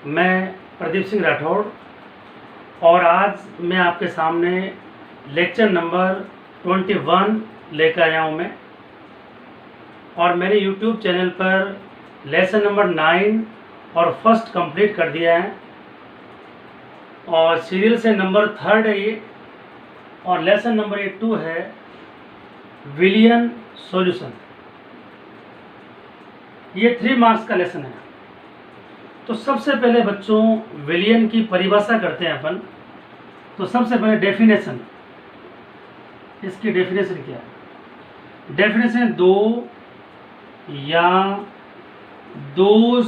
मैं प्रदीप सिंह राठौड़ और आज मैं आपके सामने लेक्चर नंबर 21 लेकर आया हूँ मैं। और मेरे YouTube चैनल पर लेसन नंबर 9 और फर्स्ट कंप्लीट कर दिया है और सीरियल से नंबर 3 है ये, और लेसन नंबर 2 है विलियन सॉल्यूशन। ये 3 मार्क्स का लेसन है। तो सबसे पहले बच्चों विलियन की परिभाषा करते हैं अपन। तो सबसे पहले डेफिनेशन, इसकी डेफिनेशन क्या है? डेफिनेशन दो या दो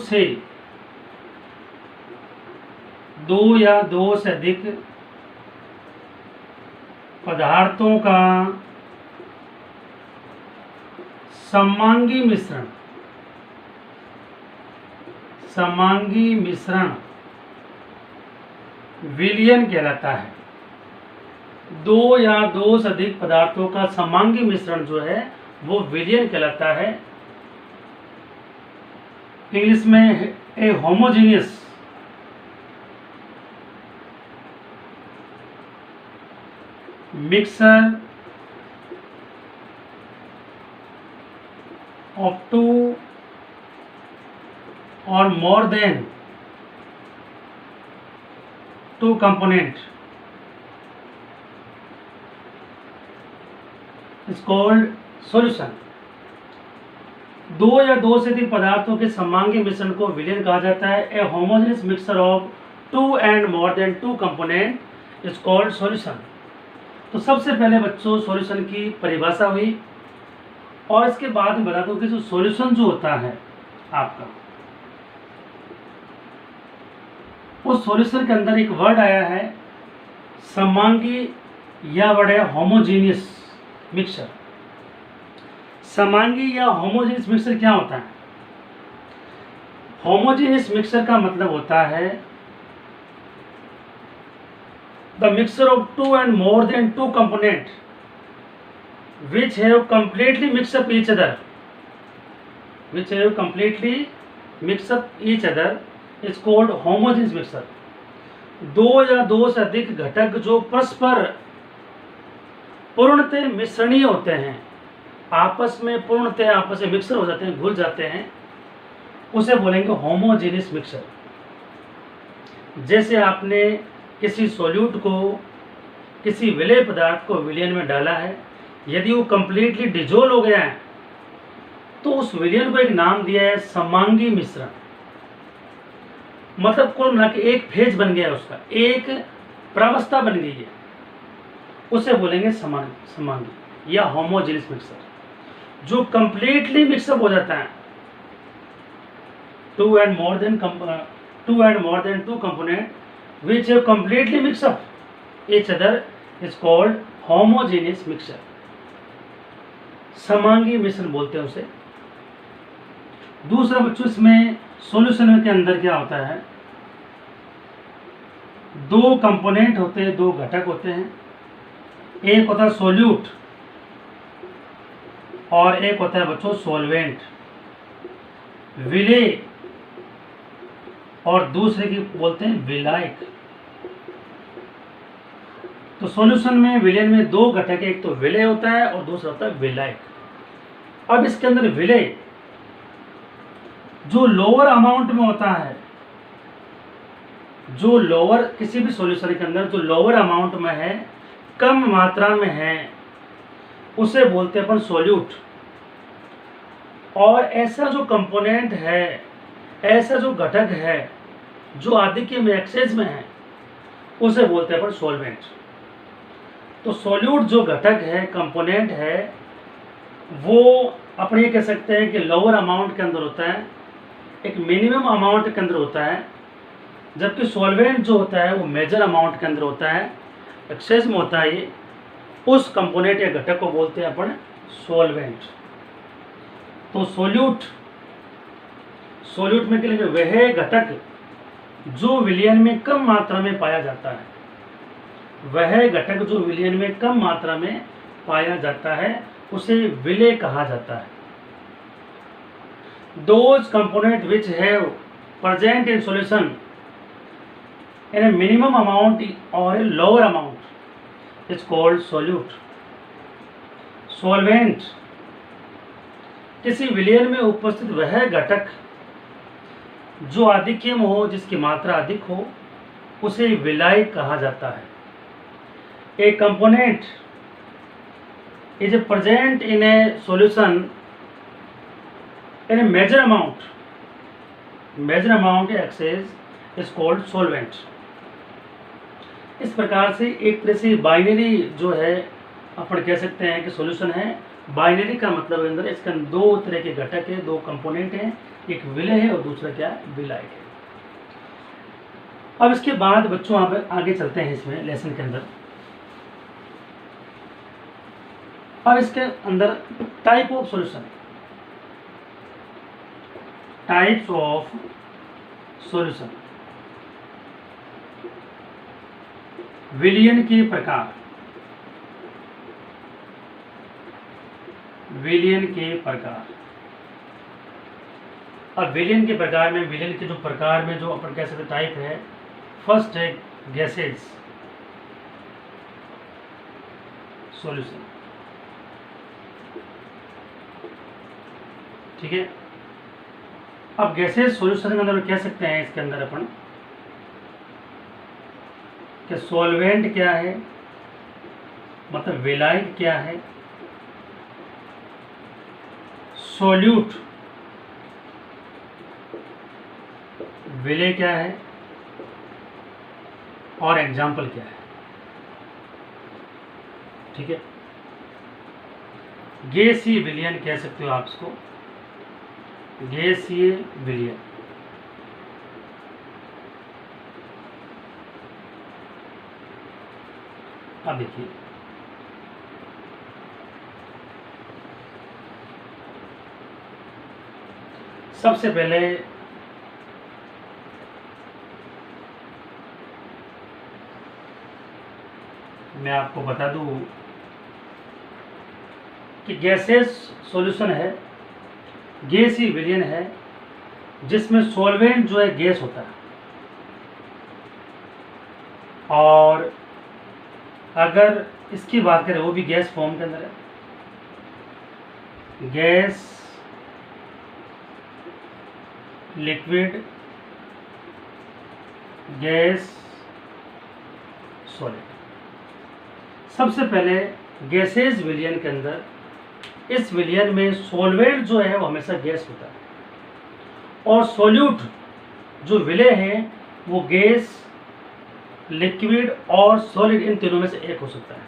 से अधिक पदार्थों का समांगी मिश्रण विलियन कहलाता है। दो या दो से अधिक पदार्थों का समांगी मिश्रण जो है वो विलियन कहलाता है। इंग्लिश में ए homogeneous mixer of 2 or more than 2 component is called solution। दो या दो से अधिक पदार्थों के समांगी मिश्रण को विलियन कहा जाता है। A homogeneous mixture of 2 and more than 2 component is called solution। तो सबसे पहले बच्चों सॉल्यूशन की परिभाषा हुई और इसके बाद में बता दूं कि जो सॉल्यूशन जो होता है आपका, उस सॉल्यूशन के अंदर एक वर्ड आया है समांगी, या वर्ड है होमोजेनियस मिक्सचर। समांगी या होमोजेनियस मिक्सचर क्या होता है? होमोजेनियस मिक्सचर का मतलब होता है the mixture of 2 and more than 2 component which have completely mixed up each other is called homogeneous mixture। दो या दो से अधिक घटक जो परस्पर पूर्णतः मिश्रणीय होते हैं, आपस में मिक्सर हो जाते हैं, घुल जाते हैं, उसे बोलेंगे होमोजेनियस मिक्सचर। जैसे आपने किसी सॉल्यूट को, किसी विलेय पदार्थ को विलियन में डाला है, यदि वो कंप्लीटली डिजोल्व हो गया है तो उस विलियन को एक नाम दिया है समांगी मिश्रण। मतलब कुल मिला के एक फेज बन गया, उसका एक प्रावस्था बन गई है, उसे बोलेंगे समांगी या होमोजेनियस मिक्सचर। जो कंप्लीटली मिक्सअप हो जाता है, 2 and more than 2 component which have completely mixed up each other is called homogeneous mixture। समांगी मिश्रण बोलते हैं उसे। दूसरा बच्चों इसमें सॉल्यूशन के अंदर क्या होता है? दो कंपोनेंट होते हैं, दो घटक होते हैं। एक होता है सॉल्यूट और एक होता है बच्चों सॉल्वेंट, विलेय और दूसरे की बोलते हैं विलायक। तो सॉल्यूशन में विलेय में दो घटक, एक तो विलेय होता है और दूसरा होता है विलायक। अब इसके अंदर विलेय जो लोअर अमाउंट में होता है, जो लोअर किसी भी सॉल्यूशन के अंदर जो लोअर अमाउंट में है, कम मात्रा में है, उसे बोलते हैं अपन सॉल्यूट। और ऐसा जो कंपोनेंट है, ऐसा जो घटक है जो आधिक्य में एक्सेस में है, उसे बोलते हैं अपन सॉल्वेंट। तो सॉल्यूट जो घटक है, कंपोनेंट है, वो अपने ये कह सकते हैं कि लोअर अमाउंट के अंदर होता है, एक मिनिमम अमाउंट के अंदर होता है, जबकि सॉल्वेंट जो होता है वो मेजर अमाउंट के अंदर होता है, एक्सेस में होता है। ये उस कंपोनेंट या घटक को बोलते हैं अपन सॉल्वेंट। तो सॉल्यूट में के लिए वह घटक जो विलियन में कम मात्रा में पाया जाता है, वह घटक जो विलियन में कम मात्रा में पाया जाता है, उसे विलेय कहा जाता है। Those components which have present in solution in a minimum amount or a lower amount is called solute. Solvent किसी विलयन में उपस्थित वह घटक जो आधिक्य में हो, जिसकी मात्रा अधिक हो, उसे विलायक कहा जाता है. A component is present in a solution in a major amount excess is called solvent. इस प्रकार से एक तरह से बाइनरी जो है अपन कह सकते हैं कि सॉल्यूशन है. बाइनरी का मतलब अंदर इसके अंदर दो तरह के घटक है, दो कंपोनेंट हैं, एक विलय है और दूसरा क्या है, विलायक है. अब इसके बाद बच्चों आप आगे चलते हैं इसमें लेसन के अंदर. अब इसके अंदर type of solution, types of solution, विलयन के प्रकार, विलयन के प्रकार. अब विलयन के प्रकार में, विलयन के जो प्रकार में जो अपन कह सकते टाइप है, फर्स्ट है गैसेज सॉल्यूशन. ठीक है. अब गैसेज सॉल्यूशन के अंदर कह सकते हैं इसके अंदर अपन कि सॉल्वेंट क्या है, मतलब विलायक क्या है, सॉल्यूट विलय क्या है, और एग्जाम्पल क्या है. ठीक है. गैसीय विलयन कह सकते हो आप इसको, गैसीय विलयन. अब देखिए, सबसे पहले मैं आपको बता दूं कि गैसेस सॉल्यूशन है, गैसीय विलयन है, जिसमें सॉल्वेंट जो है गैस होता है, और अगर इसकी बात करें वो भी गैस फॉर्म के अंदर है. Gas, liquid, gas, solid. सबसे पहले गैसेज विलयन के अंदर, इस विलयन में सॉल्वेंट जो है वो हमेशा गैस होता है, और सॉल्यूट जो विलय है वो गैस, लिक्विड और सॉलिड, इन तीनों में से एक हो सकता है.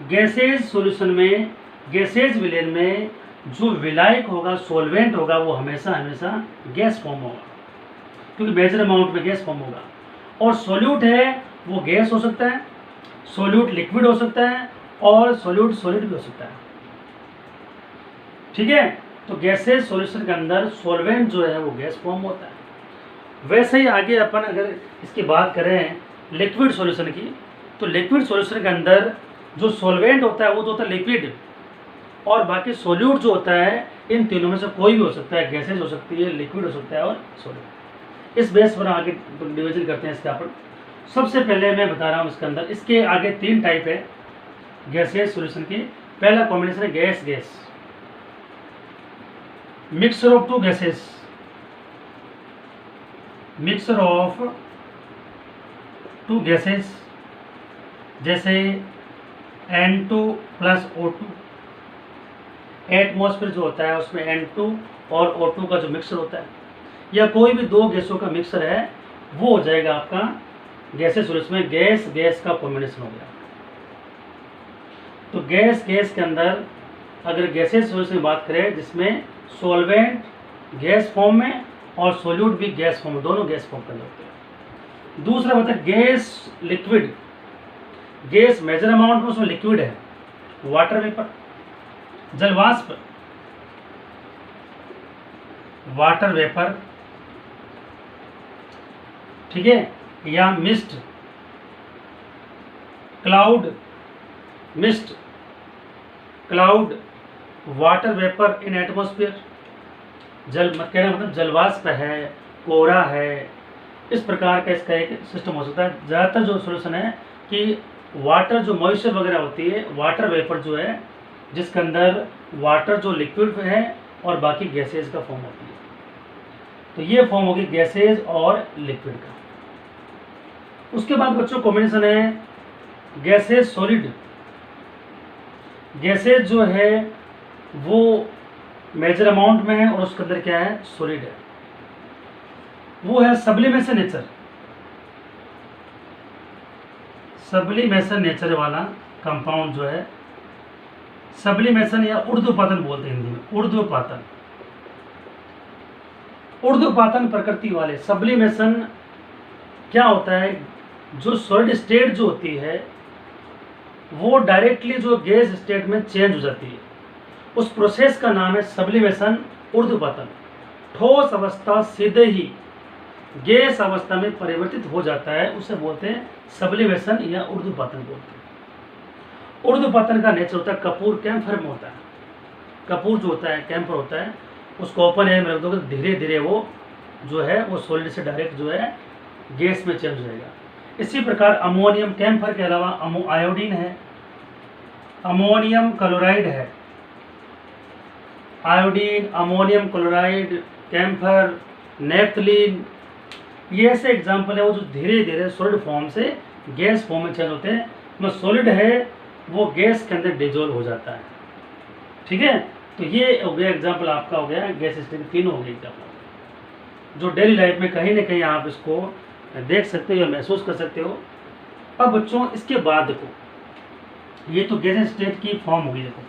गैसेज सॉल्यूशन में, गैसेज विलयन में जो विलायक होगा, सॉल्वेंट होगा, वो हमेशा हमेशा गैस फॉर्म होगा, क्योंकि मेजर अमाउंट में गैस फॉर्म होगा. और सॉल्यूट है वो गैस हो सकता है, सॉल्यूट लिक्विड हो सकता है, और सॉल्यूट सॉलिड भी हो सकता है. ठीक है. तो गैसेज सॉल्यूशन के अंदर सॉल्वेंट जो है वो गैस फॉर्म होता है. वैसे ही आगे अपन अगर इसकी बात करें लिक्विड सॉल्यूशन की, तो लिक्विड सॉल्यूशन के अंदर जो सॉल्वेंट होता है वो तो होता है लिक्विड, और बाकी सॉल्यूट जो होता है इन तीनों में से कोई भी हो सकता है, गैसेज हो सकती है, लिक्विड हो सकता है, और सॉलिड. इस बेस पर आगे डिवीजन करते हैं इसका अपन. सबसे पहले मैं बता रहा हूँ इसके अंदर, इसके आगे तीन टाइप है गैसेज सॉल्यूशन की. पहला कॉम्बिनेशन है gas gas, mixture of to gases, mixture of to gases, जैसे N2 प्लस O2. एटमॉस्फेयर जो होता है उसमें N2 और O2 का जो मिक्सचर होता है, या कोई भी दो गैसों का मिक्सचर है, वो हो जाएगा आपका गैसेज सॉल्यूशन में गैस गैस का कॉम्बिनेशन हो गया. तो गैस गैस के अंदर अगर गैसेज सॉल्यूशन की बात करें, जिसमें सॉल्वेंट गैस फॉर्म में और सॉल्यूट भी गैस फॉर्म में, दोनों गैस फॉर्म के अंदर होते हैं. दूसरा मतलब gas liquid, gas major amount में उसमें लिक्विड है, वाटर वेपर, जलवाष्प, वाटर वेपर. ठीक है. या mist, cloud, mist, cloud, water vapour in atmosphere. जल कहना मतलब जलवाष्प है, कोहरा है, इस प्रकार का इसका एक सिस्टम हो सकता है। ज़्यादातर जो सोल्यूशन है कि वाटर जो मॉइस्चर वगैरह होती है, वाटर वेपर जो है जिसके अंदर वाटर जो लिक्विड है और बाकी गैसेज का फॉर्म होती है, तो ये फॉर्म होगी गैसेज और लिक्विड का। उसके बाद बच्चों कॉम्बिनेशन है गैसेज सॉलिड। गैसेज जो है वो मेजर अमाउंट में है और उसके अंदर क्या है, सॉलिड है। वो है सब्लिमेशन नेचर। सब्लिमेशन नेचर वाला कंपाउंड जो है, सब्लिमेशन या ऊर्ध्वपातन बोलते हैं हिंदी में, ऊर्ध्वपातन। ऊर्ध्वपातन प्रकृति वाले सब्लिमेशन क्या होता है, जो सॉलिड स्टेट जो होती है वो डायरेक्टली जो गैस स्टेट में चेंज हो जाती है, उस प्रोसेस का नाम है सब्लिमेशन, ऊर्ध्वपातन। ठोस अवस्था सीधे ही गैस अवस्था में परिवर्तित हो जाता है, उसे बोलते हैं सब्लिमेशन या ऊर्ध्वपातन बोलते हैं। ऊर्ध्वपातन का नेचर होता है कपूर कैम्फर में होता है। कपूर जो होता है, कैम्फर होता है, उसको ओपन एयर में रख दोगे तो धीरे धीरे वो जो है वो सॉलिड से डायरेक्ट जो है गैस में चेंज हो जाएगा। इसी प्रकार अमोनियम कैम्फर के अलावा आयोडीन है, अमोनियम क्लोराइड है, iodine, ammonium chloride, camphor, naphthalene, ये ऐसे एग्जाम्पल है वो जो धीरे धीरे सॉलिड फॉर्म से गैस फॉर्म में चेंज होते हैं। तो सॉलिड है वो गैस के अंदर डिजोल्व हो जाता है। ठीक है, तो ये हो गया एग्जाम्पल आपका, हो गया गैस स्टेट, तीनों हो गए एग्जाम्पल जो डेली लाइफ में कहीं ना कहीं आप इसको देख सकते हो या महसूस कर सकते हो। अब बच्चों इसके बाद देखो, ये तो गैस स्टेट की फॉर्म होगी। देखो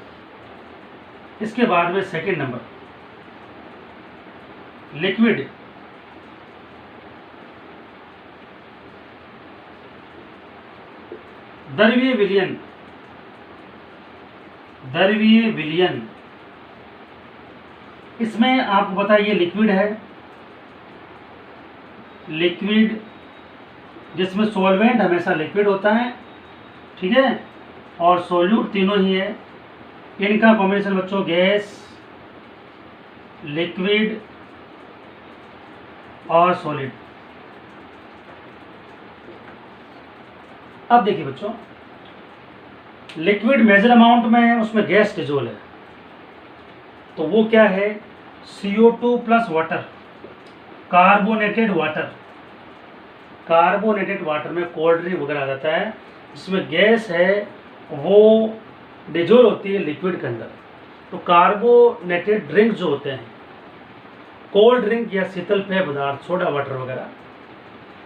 इसके बाद में सेकेंड नंबर लिक्विड। द्रवीय विलयन, द्रवीय विलयन, इसमें आपको पता है ये लिक्विड है, लिक्विड जिसमें सॉल्वेंट हमेशा लिक्विड होता है, ठीक है, और सॉल्यूट तीनों ही है। इनका कॉम्बिनेशन बच्चों गैस, लिक्विड और सॉलिड। अब देखिए बच्चों, लिक्विड मेजर अमाउंट में है, उसमें गैस डिजोल है, तो वो क्या है, CO2 plus water, carbonated water. Carbonated water में कोल्ड ड्रिंक वगैरह आ जाता है, जिसमें गैस है वो डिजोल होती है लिक्विड के अंदर। तो कार्बोनेटेड ड्रिंक जो होते हैं, कोल्ड ड्रिंक या शीतल पेय पदार्थ, सोडा वाटर वगैरह।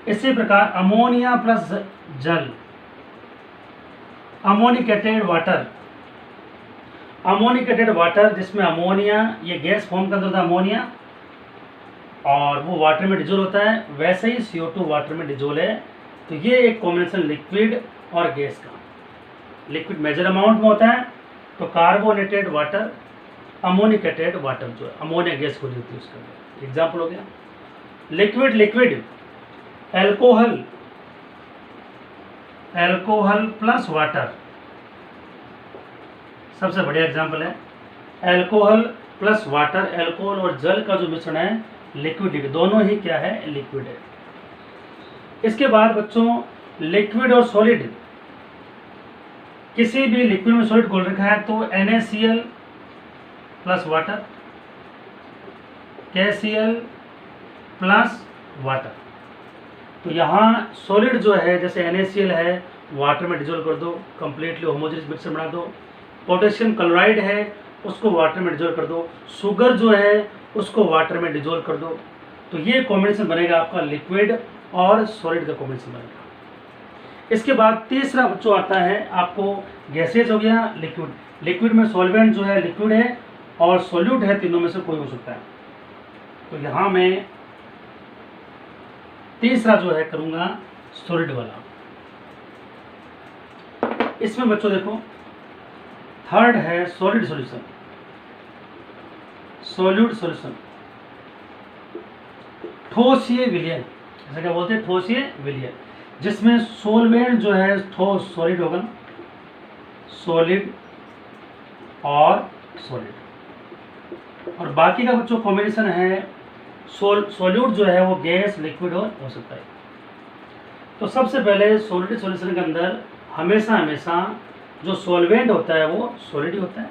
इसी प्रकार अमोनिया प्लस जल, अमोनिकेटेड वाटर, अमोनिकेटेड वाटर जिसमें अमोनिया, ये गैस फॉर्म का होता है अमोनिया, और वो वाटर में डिजोल होता है, वैसे ही CO2 वाटर में डिजोल है। तो ये एक कॉम्बिनेशन लिक्विड और गैस का, लिक्विड मेजर अमाउंट में होता है, तो कार्बोनेटेड वाटर, अमोनिकेटेड वाटर जो है अमोनिया गैस को होती है उसका एग्जाम्पल हो गया। Liquid, liquid alcohol, alcohol plus water, सबसे बढ़िया एग्जाम्पल है एल्कोहल प्लस वाटर। एल्कोहल और जल का जो मिश्रण है लिक्विड, दोनों ही क्या है, लिक्विड है। इसके बाद बच्चों लिक्विड और सॉलिड, किसी भी लिक्विड में सॉलिड घोल रखा है तो NaCl plus water, KCl plus water. तो यहाँ सॉलिड जो है जैसे NaCl है, वाटर में डिजोल्व कर दो, कंप्लीटली होमोजेनियस मिक्सचर बना दो। पोटेशियम क्लोराइड है, उसको वाटर में डिजोल्व कर दो। शुगर जो है उसको वाटर में डिजोल्व कर दो। तो ये कॉम्बिनेशन बनेगा आपका लिक्विड और सॉलिड का कॉम्बिनेशन बनेगा। इसके बाद तीसरा जो आता है आपको गैसेज हो गया, लिक्विड। लिक्विड में सॉल्वेंट जो है लिक्विड है और सॉल्यूट है, तीनों में से कोई हो सकता है। तो यहाँ मैं तीसरा जो है करूँगा सॉलिड वाला। इसमें बच्चों देखो थर्ड है सॉलिड सॉल्यूशन, सॉल्यूट सॉल्यूशन, ठोसीय विलयन, जैसे क्या बोलते हैं, ठोसीय विलयन, जिसमें सोलवेंट जो है ठोस सॉलिड होगा, सॉलिड और सॉलिड, और बाकी का बच्चों कॉम्बिनेशन है सॉल्यूट जो है वो गैस, लिक्विड और हो सकता है। तो सबसे पहले सॉलिड सॉल्यूशन के अंदर हमेशा जो सॉल्वेंट होता है वो सॉलिड ही होता है।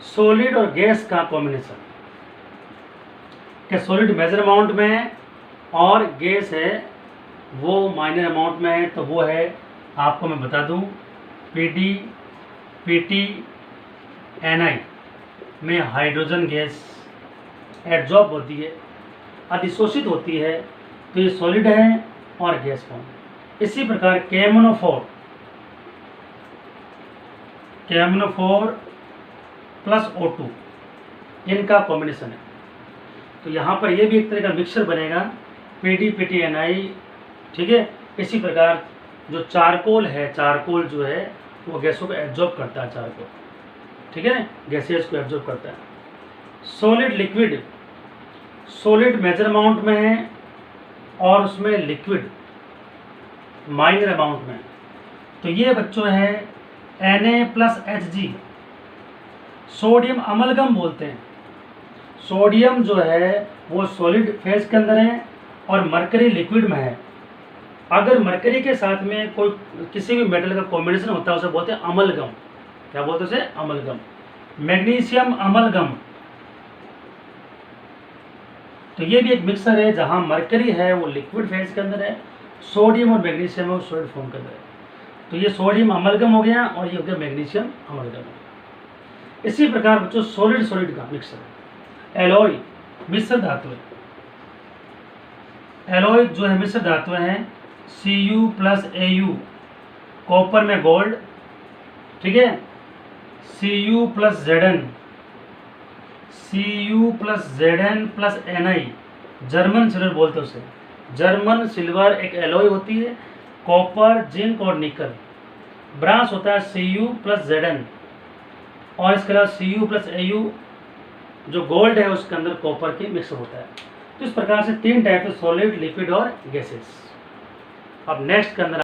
सॉलिड और गैस का कॉम्बिनेशन, क्या सॉलिड मेजर अमाउंट में है और गैस है वो माइनर अमाउंट में है, तो वो है, आपको मैं बता दूं, PD, PT, Ni में हाइड्रोजन गैस एड्जॉर्ब होती है, अधिशोषित होती है, तो ये सॉलिड है और गैस फॉर्म। इसी प्रकार KMnO4 प्लस O2 इनका कॉम्बिनेशन है। तो यहाँ पर ये भी एक तरह का मिक्सचर बनेगा, PD, PT, Ni, ठीक है। इसी प्रकार जो चारकोल है, चारकोल जो है वो गैसों को एब्जॉर्ब करता है, चारकोल, ठीक है ना, गैसेस को एब्जॉर्ब करता है। Solid liquid, solid major amount में है और उसमें लिक्विड माइनर अमाउंट में। तो ये बच्चों है Na+Hg, सोडियम अमलगम बोलते हैं। सोडियम जो है वो सॉलिड फेज के अंदर है और मरकरी लिक्विड में है। अगर मरकरी के साथ में कोई किसी भी मेटल का कॉम्बिनेशन होता है उसे बोलते हैं अमलगम। क्या बोलते हैं उसे? अमलगम। मैग्नीशियम अमलगम, तो ये भी एक मिक्सर है जहां मरकरी है वो लिक्विड फेज के अंदर है, सोडियम और मैग्नीशियम वो सॉलिड फॉर्म के अंदर है। तो ये सोडियम अमलगम हो गया और ये हो गया मैग्नीशियम अमलगम हो गया। इसी प्रकार बच्चों सॉलिड सॉलिड का मिक्सर है। एलॉय मिश्र धातु है, एलॉय जो है मिश्र धातु है, Cu+Au, कॉपर में गोल्ड, ठीक है, Cu+Zn, Cu+Zn+Ni, जर्मन सिल्वर बोलते हैं उसे। जर्मन सिल्वर एक एलॉय होती है, कॉपर, जिंक और निकल। ब्रांस होता है Cu+Zn और इसके अलावा Cu+Au जो गोल्ड है उसके अंदर कॉपर के मिक्स होता है। तो इस प्रकार से 3 टाइप के सॉलिड, लिक्विड और गैसेस। अब नेक्स्ट के अंदर